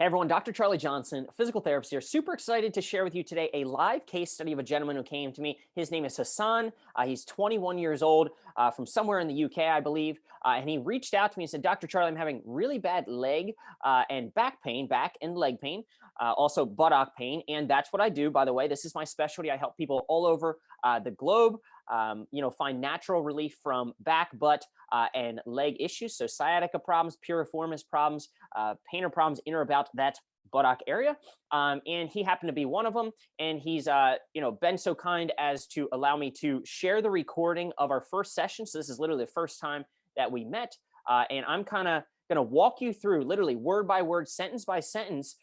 Hey everyone, Dr. Charlie Johnson, physical therapist here. Super excited to share with you today a live case study of a gentleman who came to me. His name is Hassan. He's 21 years old, from somewhere in the UK, I believe. And he reached out to me and said, Dr. Charlie, I'm having really bad leg and back pain, back and leg pain, also buttock pain. And that's what I do, by the way. This is my specialty. I help people all over the globe, find natural relief from back, butt, and leg issues. So sciatica problems, piriformis problems, painter problems in or about that buttock area. And he happened to be one of them. And he's, been so kind as to allow me to share the recording of our first session. So this is literally the first time that we met. And I'm kind of going to walk you through literally word by word, sentence by sentence,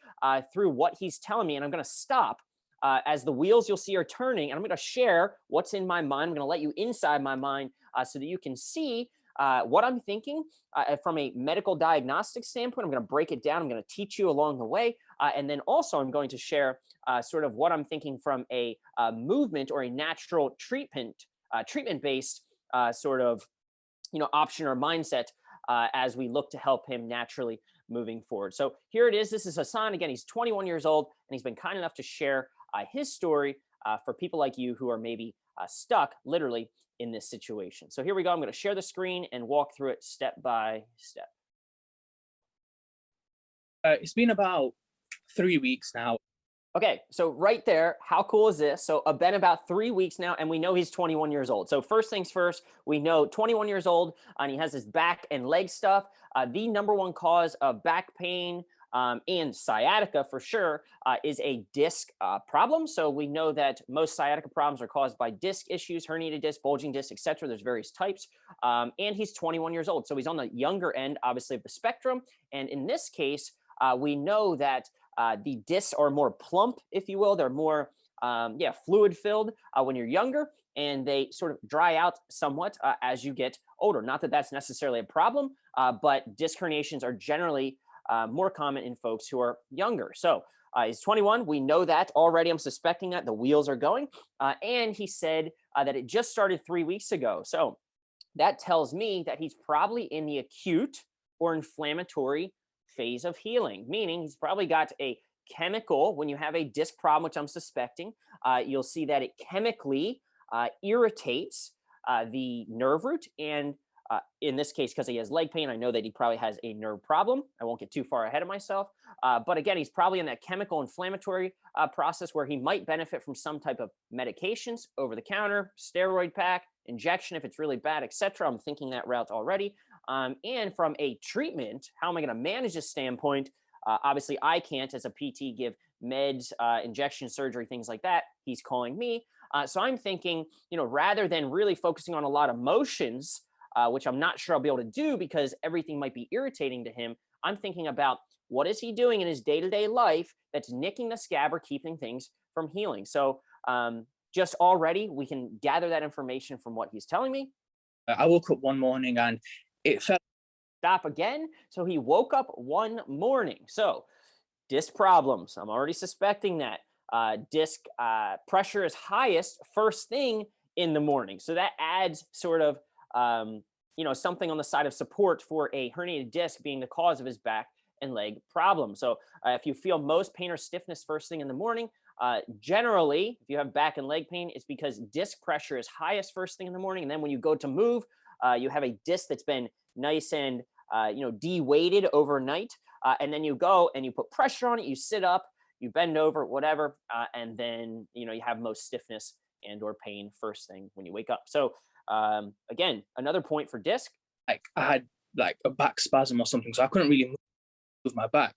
through what he's telling me. And I'm going to stop as the wheels you'll see are turning. And I'm going to share what's in my mind. I'm going to let you inside my mind so that you can see what I'm thinking from a medical diagnostic standpoint. I'm going to break it down. I'm going to teach you along the way. And then also I'm going to share sort of what I'm thinking from a movement or a natural treatment-based sort of, option or mindset as we look to help him naturally moving forward. So here it is. This is Hassan. Again, he's 21 years old, and he's been kind enough to share his story for people like you who are maybe stuck literally in this situation. So here we go. I'm going to share the screen and walk through it step by step. It's been about 3 weeks now. Okay, so right there, how cool is this? So been about 3 weeks now, and we know he's 21 years old. So first things first, we know 21 years old, and he has his back and leg stuff. The number one cause of back pain and sciatica for sure is a disc problem. So we know that most sciatica problems are caused by disc issues, herniated disc, bulging disc, etc. There's various types. And he's 21 years old. So he's on the younger end, obviously, of the spectrum. And in this case, we know that the discs are more plump, if you will. They're more, fluid filled when you're younger, and they sort of dry out somewhat as you get older. Not that that's necessarily a problem, but disc herniations are generally more common in folks who are younger. So he's 21. We know that already. I'm suspecting that the wheels are going. And he said that it just started 3 weeks ago. So that tells me that he's probably in the acute or inflammatory phase of healing, meaning he's probably got a chemical. When you have a disc problem, which I'm suspecting, you'll see that it chemically irritates the nerve root. And in this case, because he has leg pain, I know that he probably has a nerve problem. I won't get too far ahead of myself. But again, he's probably in that chemical inflammatory process where he might benefit from some type of medications, over the counter, steroid pack, injection if it's really bad, etc. I'm thinking that route already. And from a treatment, how am I going to manage this standpoint? Obviously, I can't, as a PT, give meds, injection, surgery, things like that. He's calling me. So I'm thinking, rather than really focusing on a lot of motions, which I'm not sure I'll be able to do because everything might be irritating to him, I'm thinking about what is he doing in his day-to-day life that's nicking the scab or keeping things from healing. So just already, we can gather that information from what he's telling me. I woke up one morning and it felt. Stop again. So he woke up one morning. So disc problems. I'm already suspecting that. Disc pressure is highest first thing in the morning. So that adds sort of, something on the side of support for a herniated disc being the cause of his back and leg problem. So if you feel most pain or stiffness first thing in the morning, generally, if you have back and leg pain, it's because disc pressure is highest first thing in the morning. And then when you go to move, you have a disc that's been nice and, de-weighted overnight. And then you go and you put pressure on it, you sit up, you bend over, whatever. And then, you have most stiffness and or pain first thing when you wake up. So again, another point for disc. Like I had like a back spasm or something, so I couldn't really move my back.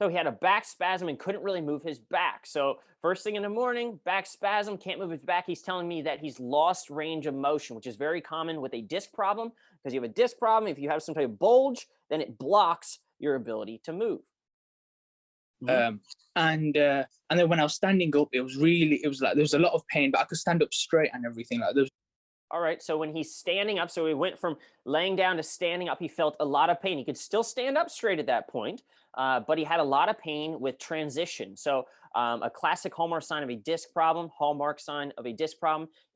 So he had a back spasm and couldn't really move his back. So first thing in the morning, back spasm, can't move his back. He's telling me that he's lost range of motion, which is very common with a disc problem, because you have a disc problem. If you have some type of bulge, then it blocks your ability to move. And then when I was standing up, it was like there was a lot of pain, but I could stand up straight and everything. Like there's. All right, so when he's standing up, so he went from laying down to standing up, he felt a lot of pain. He could still stand up straight at that point, but he had a lot of pain with transition. So a classic hallmark sign of a disc problem,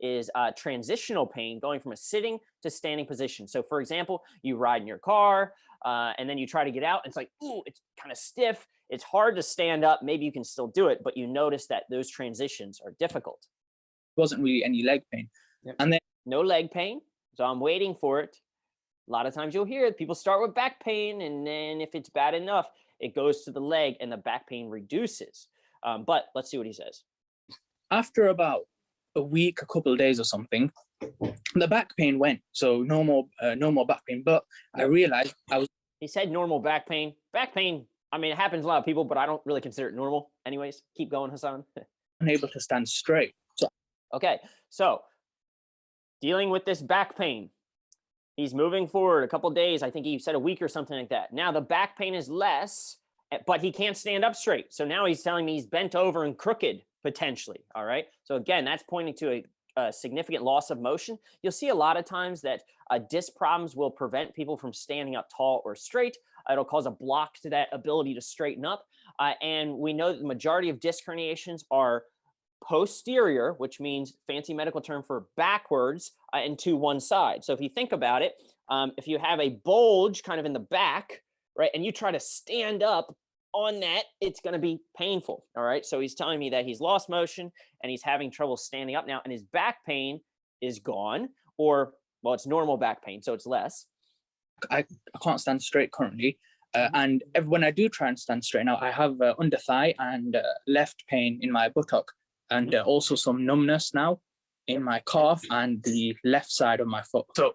is transitional pain going from a sitting to standing position. So for example, you ride in your car, and then you try to get out, and it's like, ooh, it's kind of stiff. It's hard to stand up. Maybe you can still do it, but you notice that those transitions are difficult. Wasn't really any leg pain. Yep. And then No leg pain. So I'm waiting for it. A lot of times you'll hear it. People start with back pain, and then if it's bad enough, it goes to the leg and the back pain reduces. But let's see what he says. after about a week, a couple of days or something, the back pain went. So no more back pain. But I realized He said normal back pain. Back pain, I mean, it happens to a lot of people, but I don't really consider it normal. Anyways, keep going, Hassan. unable to stand straight. So Okay, so dealing with this back pain. He's moving forward a couple days. I think he said a week or something like that. Now the back pain is less, but he can't stand up straight. So now he's telling me he's bent over and crooked potentially. All right. So again, that's pointing to a significant loss of motion. You'll see a lot of times that disc problems will prevent people from standing up tall or straight. It'll cause a block to that ability to straighten up. And we know that the majority of disc herniations are posterior, which means fancy medical term for backwards and to one side. So if you think about it, if you have a bulge kind of in the back, right, and you try to stand up on that, it's going to be painful. All right. So he's telling me that he's lost motion and he's having trouble standing up now, and his back pain is gone, or, well, it's normal back pain, so it's less. I can't stand straight currently. And when I do try and stand straight now, I have under thigh and left pain in my buttock, and also some numbness now in my calf and the left side of my foot. So,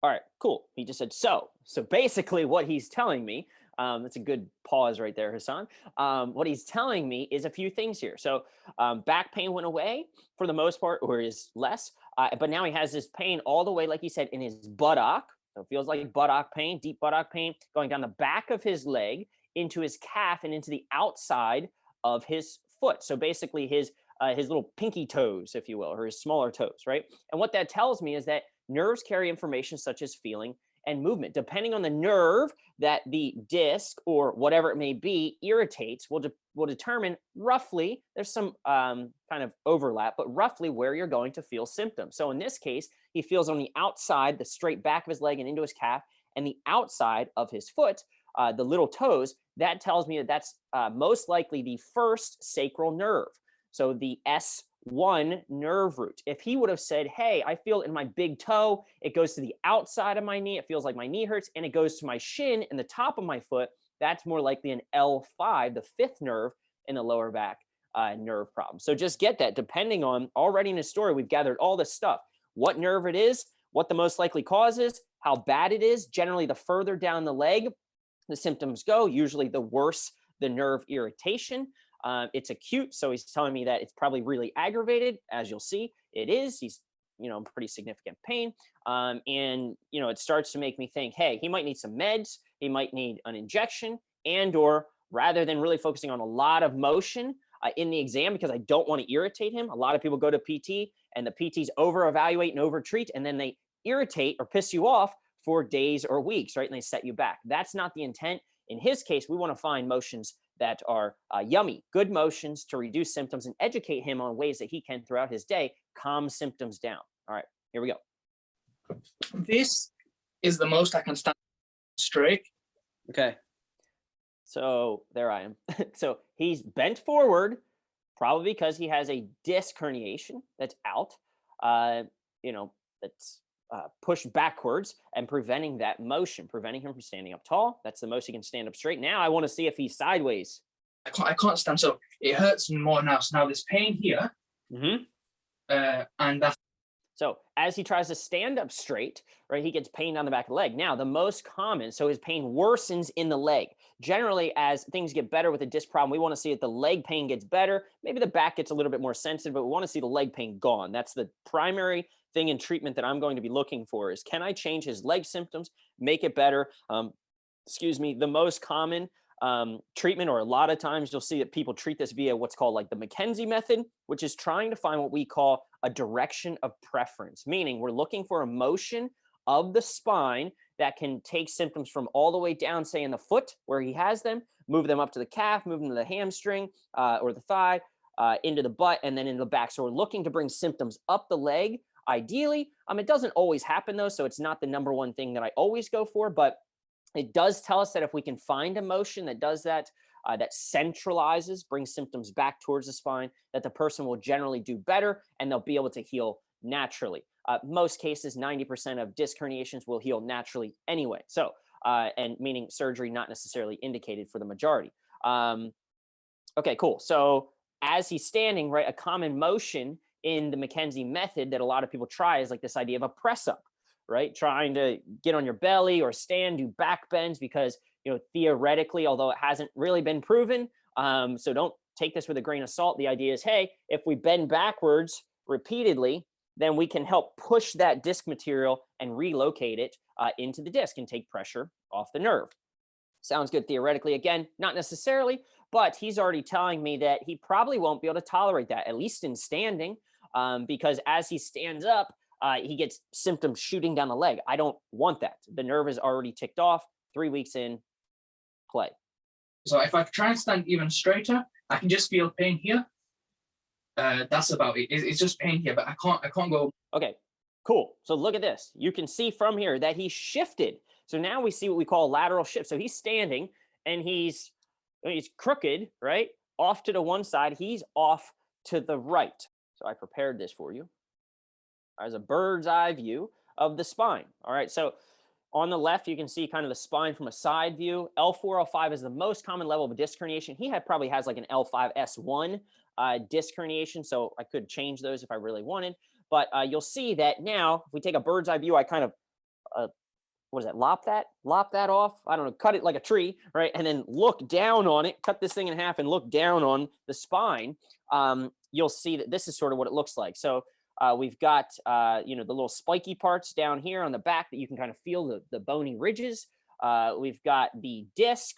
all right, cool. He just said so. So basically, what he's telling me, that's a good pause right there, Hassan. What he's telling me is a few things here. So back pain went away for the most part, or is less, but now he has this pain all the way, like he said, in his buttock. So it feels like buttock pain, deep buttock pain, going down the back of his leg into his calf and into the outside of his foot. So basically his little pinky toes, if you will, or his smaller toes, right? And what that tells me is that nerves carry information such as feeling and movement. Depending on the nerve that the disc or whatever it may be irritates, will determine roughly, there's some kind of overlap, but roughly where you're going to feel symptoms. So in this case, he feels on the outside, the straight back of his leg and into his calf, and the outside of his foot, the little toes. That tells me that that's most likely the first sacral nerve. So the S1 nerve root. If he would have said, hey, I feel it in my big toe, it goes to the outside of my knee, it feels like my knee hurts, and it goes to my shin and the top of my foot, that's more likely an L5, the fifth nerve in the lower back nerve problem. So just get that, depending on, already in his story, we've gathered all this stuff, what nerve it is, what the most likely cause is, how bad it is. Generally, the further down the leg the symptoms go, usually the worse the nerve irritation. It's acute, so he's telling me that it's probably really aggravated. As you'll see, it is. He's, in pretty significant pain, and it starts to make me think, hey, he might need some meds. He might need an injection, or rather than really focusing on a lot of motion in the exam, because I don't want to irritate him. A lot of people go to PT, and the PTs over-evaluate and over-treat, and then they irritate or piss you off for days or weeks, right? And they set you back. That's not the intent. In his case, we want to find motions that are yummy, good motions to reduce symptoms and educate him on ways that he can, throughout his day, calm symptoms down. All right, here we go. this is the most I can stand straight. Okay. So there I am. So he's bent forward, probably because he has a disc herniation that's out, that's pushed backwards and preventing that motion, preventing him from standing up tall. That's the most he can stand up straight. Now I want to see if he's sideways. I can't stand, so it hurts more now. So now there's pain here, and that's. So as he tries to stand up straight, right, he gets pain down the back of the leg. Now, the most common, so his pain worsens in the leg. Generally, as things get better with a disc problem, we want to see that the leg pain gets better. Maybe the back gets a little bit more sensitive, but we want to see the leg pain gone. That's the primary thing in treatment that I'm going to be looking for, is can I change his leg symptoms, make it better? The most common treatment, or a lot of times you'll see that people treat this via what's called like the McKenzie method, which is trying to find what we call a direction of preference, meaning we're looking for a motion of the spine that can take symptoms from all the way down, say in the foot where he has them, move them up to the calf, move them to the hamstring or the thigh, into the butt, and then into the back. So we're looking to bring symptoms up the leg, ideally. It doesn't always happen though, so it's not the number one thing that I always go for, but It does tell us that if we can find a motion that does that, that centralizes, brings symptoms back towards the spine, that the person will generally do better and they'll be able to heal naturally. Most cases, 90% of disc herniations will heal naturally anyway. So, and meaning surgery not necessarily indicated for the majority. Okay, cool. So as he's standing, right, a common motion in the McKenzie method that a lot of people try is like this idea of a press up, right? Trying to get on your belly or stand, do back bends, because, you know, theoretically, although it hasn't really been proven, so don't take this with a grain of salt. The idea is, hey, if we bend backwards repeatedly, then we can help push that disc material and relocate it into the disc and take pressure off the nerve. Sounds good theoretically. Again, not necessarily, but he's already telling me that he probably won't be able to tolerate that, at least in standing, because as he stands up, he gets symptoms shooting down the leg. I don't want that. The nerve is already ticked off. 3 weeks in, play. So if I try and stand even straighter, I can just feel pain here. That's about it. It's just pain here, but I can't go. Okay, cool. So look at this. You can see from here that he shifted. So now we see what we call a lateral shift. So he's standing and he's crooked, right? Off to the one side. He's off to the right. So I prepared this for you as a bird's eye view of the spine. All right. So on the left, you can see kind of the spine from a side view. L4, L5 is the most common level of a disc herniation. He probably has like an L5, S1 disc herniation. So I could change those if I really wanted. But you'll see that now, if we take a bird's eye view, I kind of, what is that, lop that off? I don't know, cut it like a tree, right? And then look down on it, cut this thing in half and look down on the spine. You'll see that this is sort of what it looks like. So we've got, you know, the little spiky parts down here on the back that you can kind of feel the bony ridges. We've got the disc.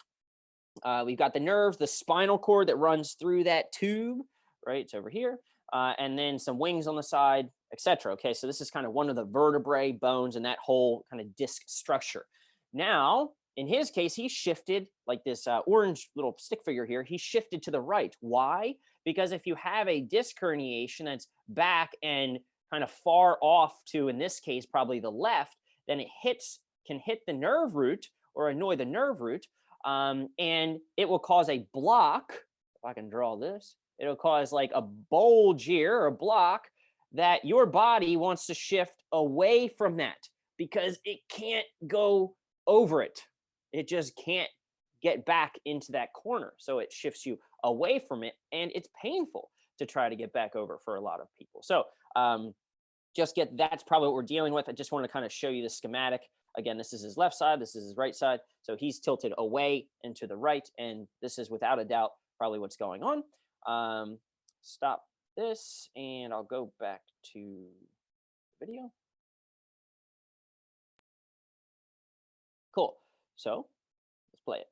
We've got the nerves, the spinal cord that runs through that tube, right? It's over here. And then some wings on the side, etc. Okay, so this is kind of one of the vertebrae, bones, and that whole kind of disc structure. Now, in his case, he shifted like this orange little stick figure here. He shifted to the right. Why? Because if you have a disc herniation that's back and kind of far off to, in this case, probably the left, then it can hit the nerve root or annoy the nerve root, and it will cause a block. If I can draw this, it'll cause like a bulge here or a block that your body wants to shift away from that because it can't go over it. It just can't get back into that corner. So it shifts you away from it, and it's painful to try to get back over for a lot of people. So that's probably what we're dealing with. I just want to kind of show you the schematic. Again, this is his left side, this is his right side. So he's tilted away and to the right, and this is without a doubt probably what's going on. Stop this, and I'll go back to the video. Cool. So let's play it.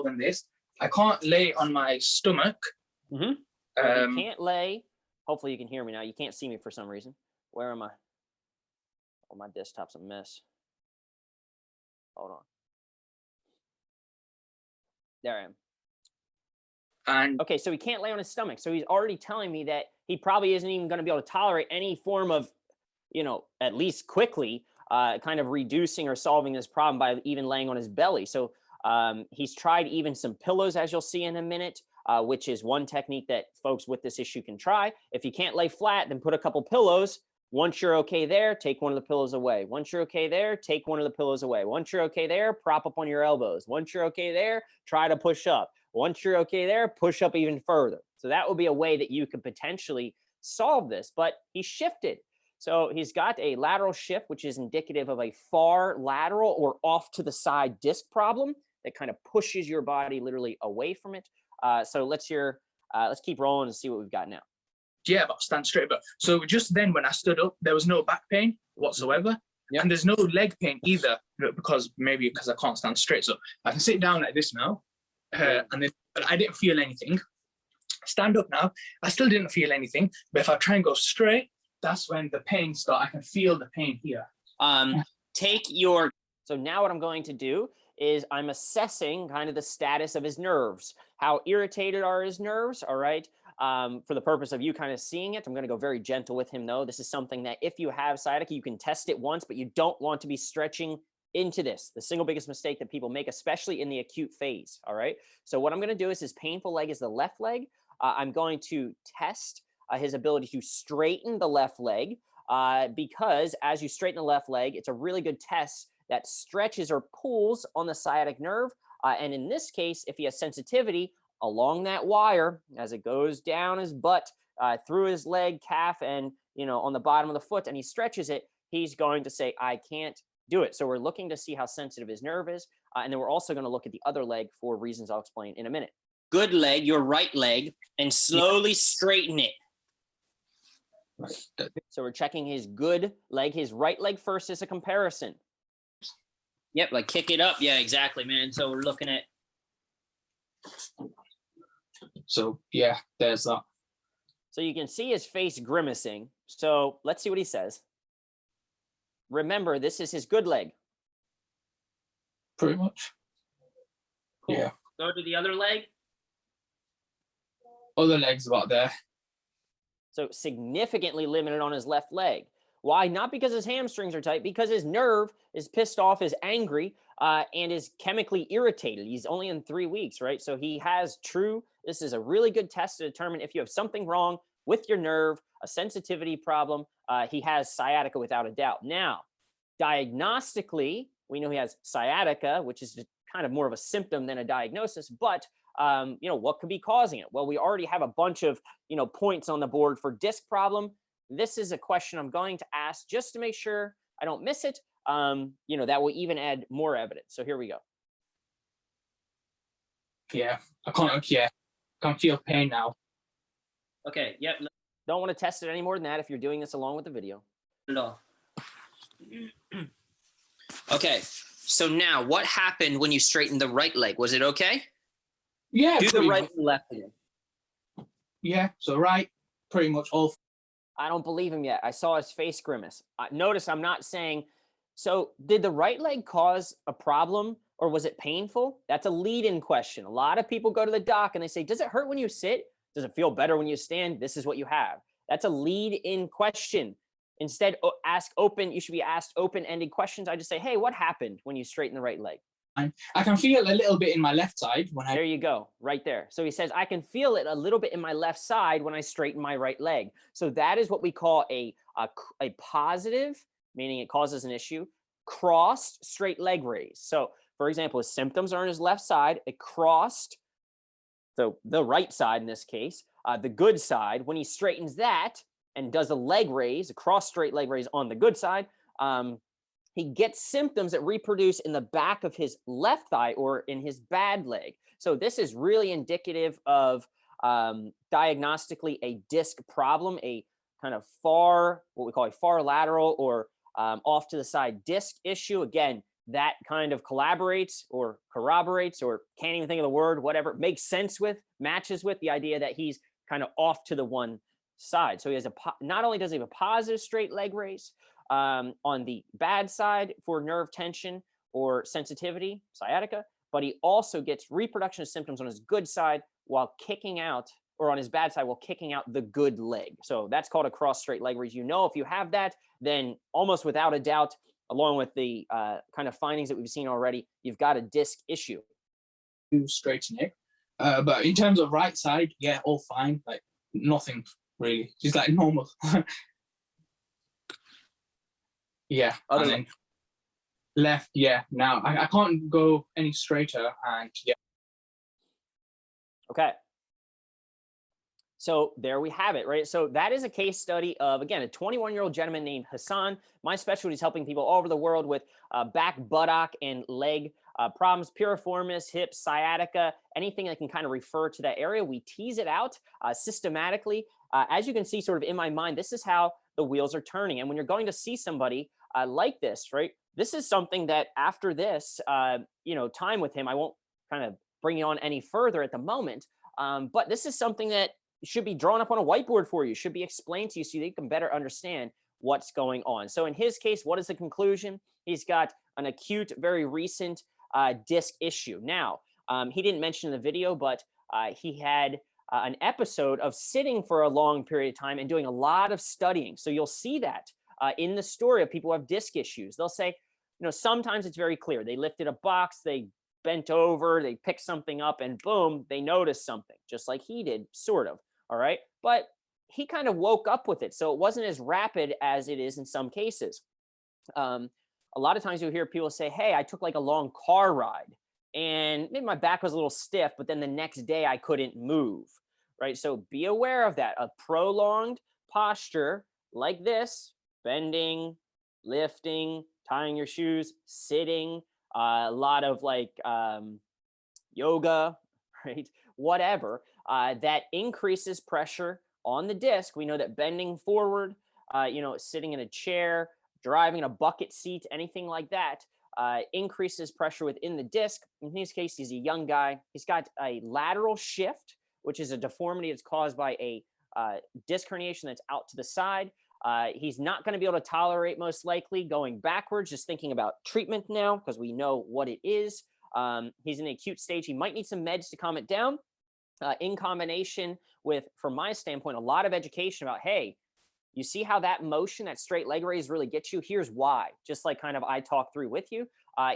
Than this, I can't lay on my stomach. You can't lay. Hopefully you can hear me now. You can't see me for some reason. Where am I? Oh, my desktop's a mess. Hold on. There I am. And okay, so he can't lay on his stomach. So he's already telling me that he probably isn't even going to be able to tolerate any form of, you know, at least quickly, kind of reducing or solving this problem by even laying on his belly. So he's tried even some pillows, as you'll see in a minute, which is one technique that folks with this issue can try. If you can't lay flat, then put a couple pillows. Once you're okay there, take one of the pillows away. Once you're okay there, take one of the pillows away. Once you're okay there, prop up on your elbows. Once you're okay there, try to push up. Once you're okay there, push up even further. So that would be a way that you could potentially solve this, but he shifted. So he's got a lateral shift, which is indicative of a far lateral or off to the side disc problem that kind of pushes your body literally away from it. So let's keep rolling and see what we've got now. Yeah, but stand straight. But so just then when I stood up, there was no back pain whatsoever. Yep. And there's no leg pain either, because I can't stand straight. So I can sit down like this now. And then I didn't feel anything. Stand up now, I still didn't feel anything. But if I try and go straight, that's when the pain starts. I can feel the pain here. So now what I'm going to do is I'm assessing kind of the status of his nerves. How irritated are his nerves? All right. For the purpose of you kind of seeing it, I'm going to go very gentle with him, though. This is something that if you have sciatica, you can test it once, but you don't want to be stretching into this, the single biggest mistake that people make, especially in the acute phase. All right. So what I'm going to do is his painful leg is the left leg. I'm going to test his ability to straighten the left leg because as you straighten the left leg, it's a really good test that stretches or pulls on the sciatic nerve. And in this case, if he has sensitivity along that wire as it goes down his butt, through his leg, calf, and on the bottom of the foot, and he stretches it, he's going to say, I can't do it. So we're looking to see how sensitive his nerve is. And then we're also going to look at the other leg for reasons I'll explain in a minute. Good leg, your right leg, and slowly straighten it. So we're checking his good leg, his right leg first as a comparison. Yep, like kick it up. Yeah, exactly, man. So we're looking at. So yeah, there's that. So you can see his face grimacing. So let's see what he says. Remember, this is his good leg. Pretty much. Cool. Yeah. Go to the other leg. Other leg's about there. So significantly limited on his left leg. Why? Not because his hamstrings are tight, because his nerve is pissed off, is angry, and is chemically irritated. He's only in 3 weeks, right? So he has this is a really good test to determine if you have something wrong with your nerve, a sensitivity problem. He has sciatica without a doubt. Now, diagnostically, we know he has sciatica, which is kind of more of a symptom than a diagnosis, but what could be causing it? Well, we already have a bunch of, points on the board for disc problem. This is a question I'm going to ask just to make sure I don't miss it. That will even add more evidence. So here we go. Yeah, I can't feel pain now. Okay, yep. Don't want to test it any more than that if you're doing this along with the video. No. Okay, so now what happened when you straightened the right leg? Was it okay? Yeah. Do the right and left again. Yeah, so right, pretty much all. I don't believe him yet. I saw his face grimace. Notice I'm not saying, so did the right leg cause a problem or was it painful? That's a lead-in question. A lot of people go to the doc and they say, does it hurt when you sit? Does it feel better when you stand? This is what you have. That's a lead-in question. Instead, you should be asked open-ended questions. I just say, hey, what happened when you straighten the right leg? I can feel a little bit in my left side when There you go, right there. So he says, I can feel it a little bit in my left side when I straighten my right leg. So that is what we call a positive, meaning it causes an issue, crossed straight leg raise. So for example, his symptoms are on his left side, it crossed, so the right side in this case, the good side. When he straightens that and does a leg raise, a cross straight leg raise on the good side, he gets symptoms that reproduce in the back of his left thigh or in his bad leg. So this is really indicative of diagnostically a disc problem, a kind of what we call a far lateral or off to the side disc issue. Again, that kind of collaborates or corroborates or can't even think of the word, whatever, makes sense with, matches with the idea that he's kind of off to the one side. So he has not only does he have a positive straight leg raise, on the bad side for nerve tension or sensitivity, sciatica, but he also gets reproduction of symptoms on his good side while kicking out, or on his bad side while kicking out the good leg. So that's called a cross straight leg raise. If you have that, then almost without a doubt, along with the kind of findings that we've seen already, you've got a disc issue. Straighten it. But in terms of right side, yeah, all fine. Like nothing really. Just like normal. Yeah, and then left, yeah. Now I can't go any straighter, and yeah. Okay. So there we have it, right? So that is a case study of, again, a 21-year-old gentleman named Hassan. My specialty is helping people all over the world with back, buttock, and leg problems, piriformis, hips, sciatica, anything that can kind of refer to that area. We tease it out systematically. As you can see sort of in my mind, this is how the wheels are turning. And when you're going to see somebody like this, right, this is something that after this, time with him, I won't kind of bring you on any further at the moment. But this is something that should be drawn up on a whiteboard for you, should be explained to you so that you can better understand what's going on. So in his case, what is the conclusion? He's got an acute, very recent disc issue. Now, he didn't mention in the video, but he had an episode of sitting for a long period of time and doing a lot of studying. So you'll see that in the story of people who have disc issues. They'll say, sometimes it's very clear. They lifted a box, they bent over, they picked something up, and boom, they noticed something, just like he did, sort of. All right. But he kind of woke up with it. So it wasn't as rapid as it is in some cases. Um, a lot of times you'll hear people say, hey, I took like a long car ride and maybe my back was a little stiff, but then the next day I couldn't move. Right. So be aware of that. A prolonged posture like this, bending, lifting, tying your shoes, sitting, a lot of like yoga, right? Whatever, that increases pressure on the disc. We know that bending forward, sitting in a chair, driving in a bucket seat, anything like that, increases pressure within the disc. In his case, he's a young guy. He's got a lateral shift, which is a deformity that's caused by a disc herniation that's out to the side. He's not going to be able to tolerate, most likely, going backwards, just thinking about treatment now, because we know what it is. He's in the acute stage. He might need some meds to calm it down, in combination with, from my standpoint, a lot of education about, hey, you see how that motion, that straight leg raise really gets you? Here's why. Just like kind of I talked through with you.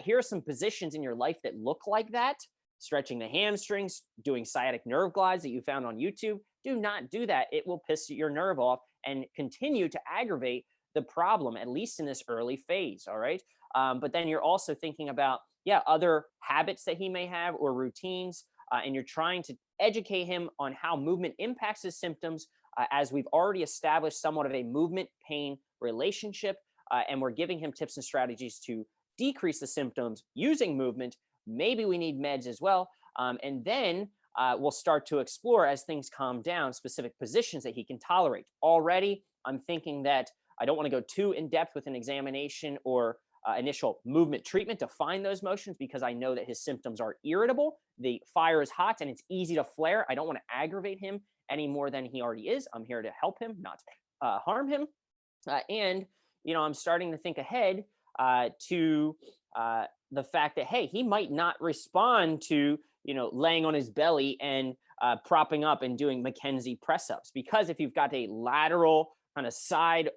Here are some positions in your life that look like that. Stretching the hamstrings, doing sciatic nerve glides that you found on YouTube. Do not do that. It will piss your nerve off and continue to aggravate the problem, at least in this early phase. All right. But then you're also thinking about, other habits that he may have or routines. And you're trying to educate him on how movement impacts his symptoms, as we've already established somewhat of a movement pain relationship. And we're giving him tips and strategies to decrease the symptoms using movement. Maybe we need meds as well. And then we'll start to explore, as things calm down, specific positions that he can tolerate. Already, I'm thinking that I don't want to go too in depth with an examination or initial movement treatment to find those motions, because I know that his symptoms are irritable. The fire is hot and it's easy to flare. I don't want to aggravate him any more than he already is. I'm here to help him, not harm him. And I'm starting to think ahead to the fact that, hey, he might not respond to laying on his belly and propping up and doing Mackenzie press ups, because if you've got a lateral kind of side,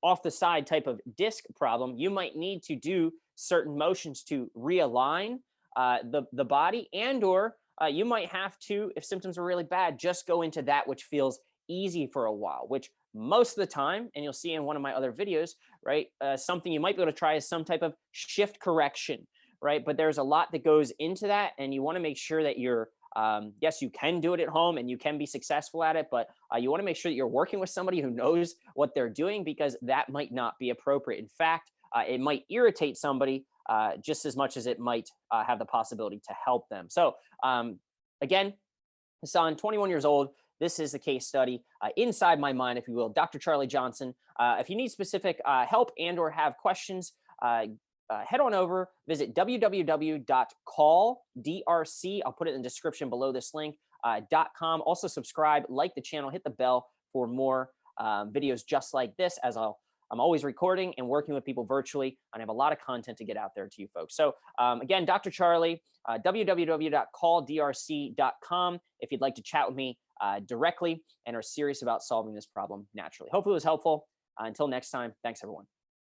off the side type of disc problem, you might need to do certain motions to realign the body, and or you might have to, if symptoms are really bad, just go into that which feels easy for a while, which most of the time, and you'll see in one of my other videos, right, something you might be able to try is some type of shift correction, right? But there's a lot that goes into that, and you want to make sure that you're, yes, you can do it at home and you can be successful at it, but you want to make sure that you're working with somebody who knows what they're doing, because that might not be appropriate. In fact, it might irritate somebody just as much as it might have the possibility to help them. So again, Hassan, 21 years old. This is the case study inside my mind, if you will, Dr. Charlie Johnson. If you need specific help and or have questions, head on over, visit www.calldrc. I'll put it in the description below this link, .com. Also subscribe, like the channel, hit the bell for more videos just like this, as I'm always recording and working with people virtually, and I have a lot of content to get out there to you folks. So again, Dr. Charlie, www.calldrc.com if you'd like to chat with me directly and are serious about solving this problem naturally. Hopefully it was helpful. Until next time, thanks everyone.